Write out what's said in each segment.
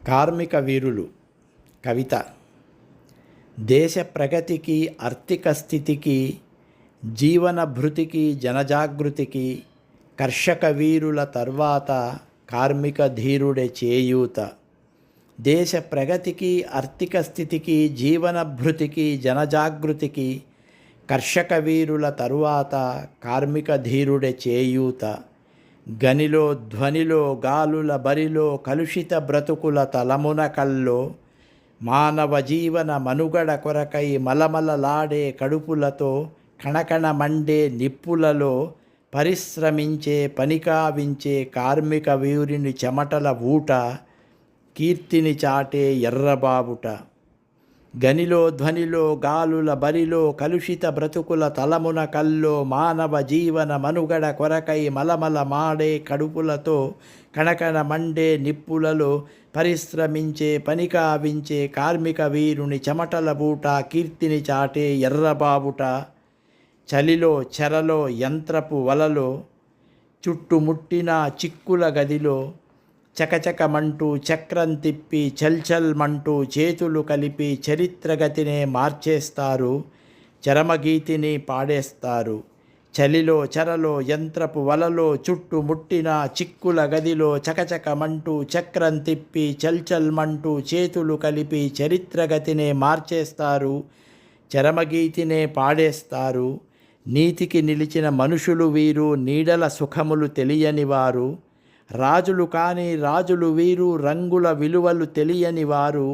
కార్మిక వీరులు కవిత. దేశ ప్రగతికి, ఆర్థిక స్థితికి, జీవన భృతికి, జనజాగృతికి కర్షక వీరుల తర్వాత కార్మిక ధీరుడే చేయూత. దేశ ప్రగతికి, ఆర్థిక స్థితికి, జీవన భృతికి, జనజాగృతికి కర్షక వీరుల తరువాత కార్మిక ధీరుడే చేయూత. గనిలో ధ్వనిలో గాలుల బరిలో కలుషిత బ్రతుకుల తలమున కల్లో మానవ జీవన మనుగడ కొరకై మలమలలాడే కడుపులతో కణకణ మండే నిప్పులలో పరిశ్రమించే పనికావించే కార్మిక వీరుని చెమటల ఊట కీర్తిని చాటే ఎర్రబావుట. గనిలో ధ్వనిలో గాలుల బరిలో కలుషిత బ్రతుకుల తలమున కల్లో మానవ జీవన మనుగడ కొరకై మలమల మాడే కడుపులతో కణకణ మండే నిప్పులలో పరిశ్రమించే పనికావించే కార్మిక వీరుని చెమటల బూట కీర్తిని చాటే ఎర్రబావుట. చలిలో చెరలో యంత్రపు వలలో చుట్టుముట్టిన చిక్కుల గదిలో చకచకమంటూ చక్రం తిప్పి చల్చల్మంటూ చేతులు కలిపి చరిత్రగతినే మార్చేస్తారు, చరమగీతిని పాడేస్తారు. చలిలో చెరలో యంత్రపు వలలో చుట్టుముట్టిన చిక్కుల గదిలో చకచకమంటూ చక్రం తిప్పి చల్చల్మంటూ చేతులు కలిపి చరిత్రగతినే మార్చేస్తారు, చరమగీతినే పాడేస్తారు. నీతికి నిలిచిన మనుషులు వీరు, నీడల సుఖములు తెలియని వారు. రాజులు కాని రాజులు వీరు, రంగుల విలువలు తెలియని వారు.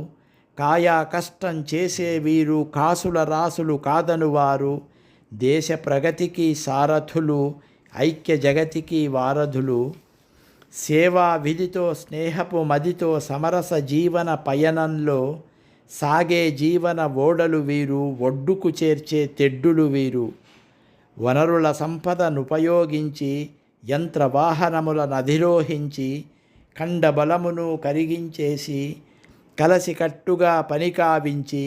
కాయా కష్టం చేసే వీరు, కాసుల రాసులు కాదనువారు. దేశ ప్రగతికి సారథులు, ఐక్య జగతికి వారధులు. సేవా విధితో స్నేహపు మదితో సమరస జీవన పయనంలో సాగే జీవన ఓడలు వీరు, ఒడ్డుకు చేర్చే తెడ్డులు వీరు. వనరుల సంపదనుపయోగించి యంత్రవాహనములను అధిరోహించి ఖండబలమును కరిగించేసి కలసికట్టుగా పనికావించి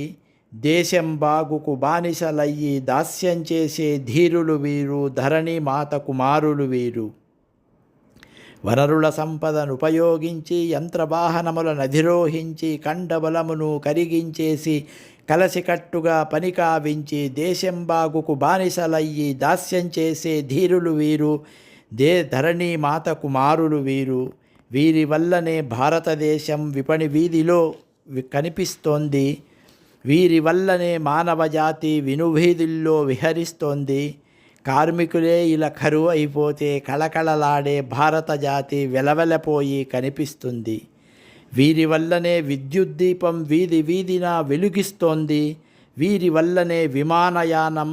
దేశం బాగుకు బానిసలయ్యి దాస్యం చేసే ధీరులు వీరు, ధరణి మాత కుమారులు వీరు. వనరుల సంపదను ఉపయోగించి యంత్రవాహనములను అధిరోహించి ఖండబలమును కరిగించేసి కలసికట్టుగా పనికావించి దేశం బాగుకు బానిసలయ్యి దాస్యం చేసే ధీరులు వీరు, ధరణి మాత కుమారులు వీరు. వీరి వల్లనే భారతదేశం విపణి వీధిలో కనిపిస్తోంది. వీరి వల్లనే మానవ జాతి వినువీధుల్లో విహరిస్తోంది. కార్మికులే ఇలా కరువు అయిపోతే కళకళలాడే భారత జాతి వెలవెలపోయి కనిపిస్తుంది. వీరి వల్లనే విద్యుత్ దీపం వీధి వీధిన వెలుగిస్తోంది. వీరి వల్లనే విమానయానం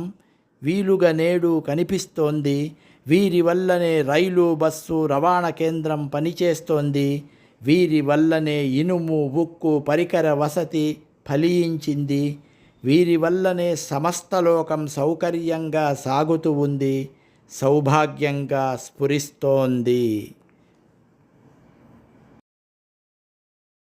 వీలుగా నేడు కనిపిస్తోంది. వీరి వల్లనే రైలు బస్సు రవాణా కేంద్రం పనిచేస్తోంది. వీరి వల్లనే ఇనుము ఉక్కు పరికర వసతి ఫలించింది. వీరి వల్లనే సమస్త లోకం సౌకర్యంగా సాగుతూ ఉంది, సౌభాగ్యంగా స్ఫురిస్తోంది.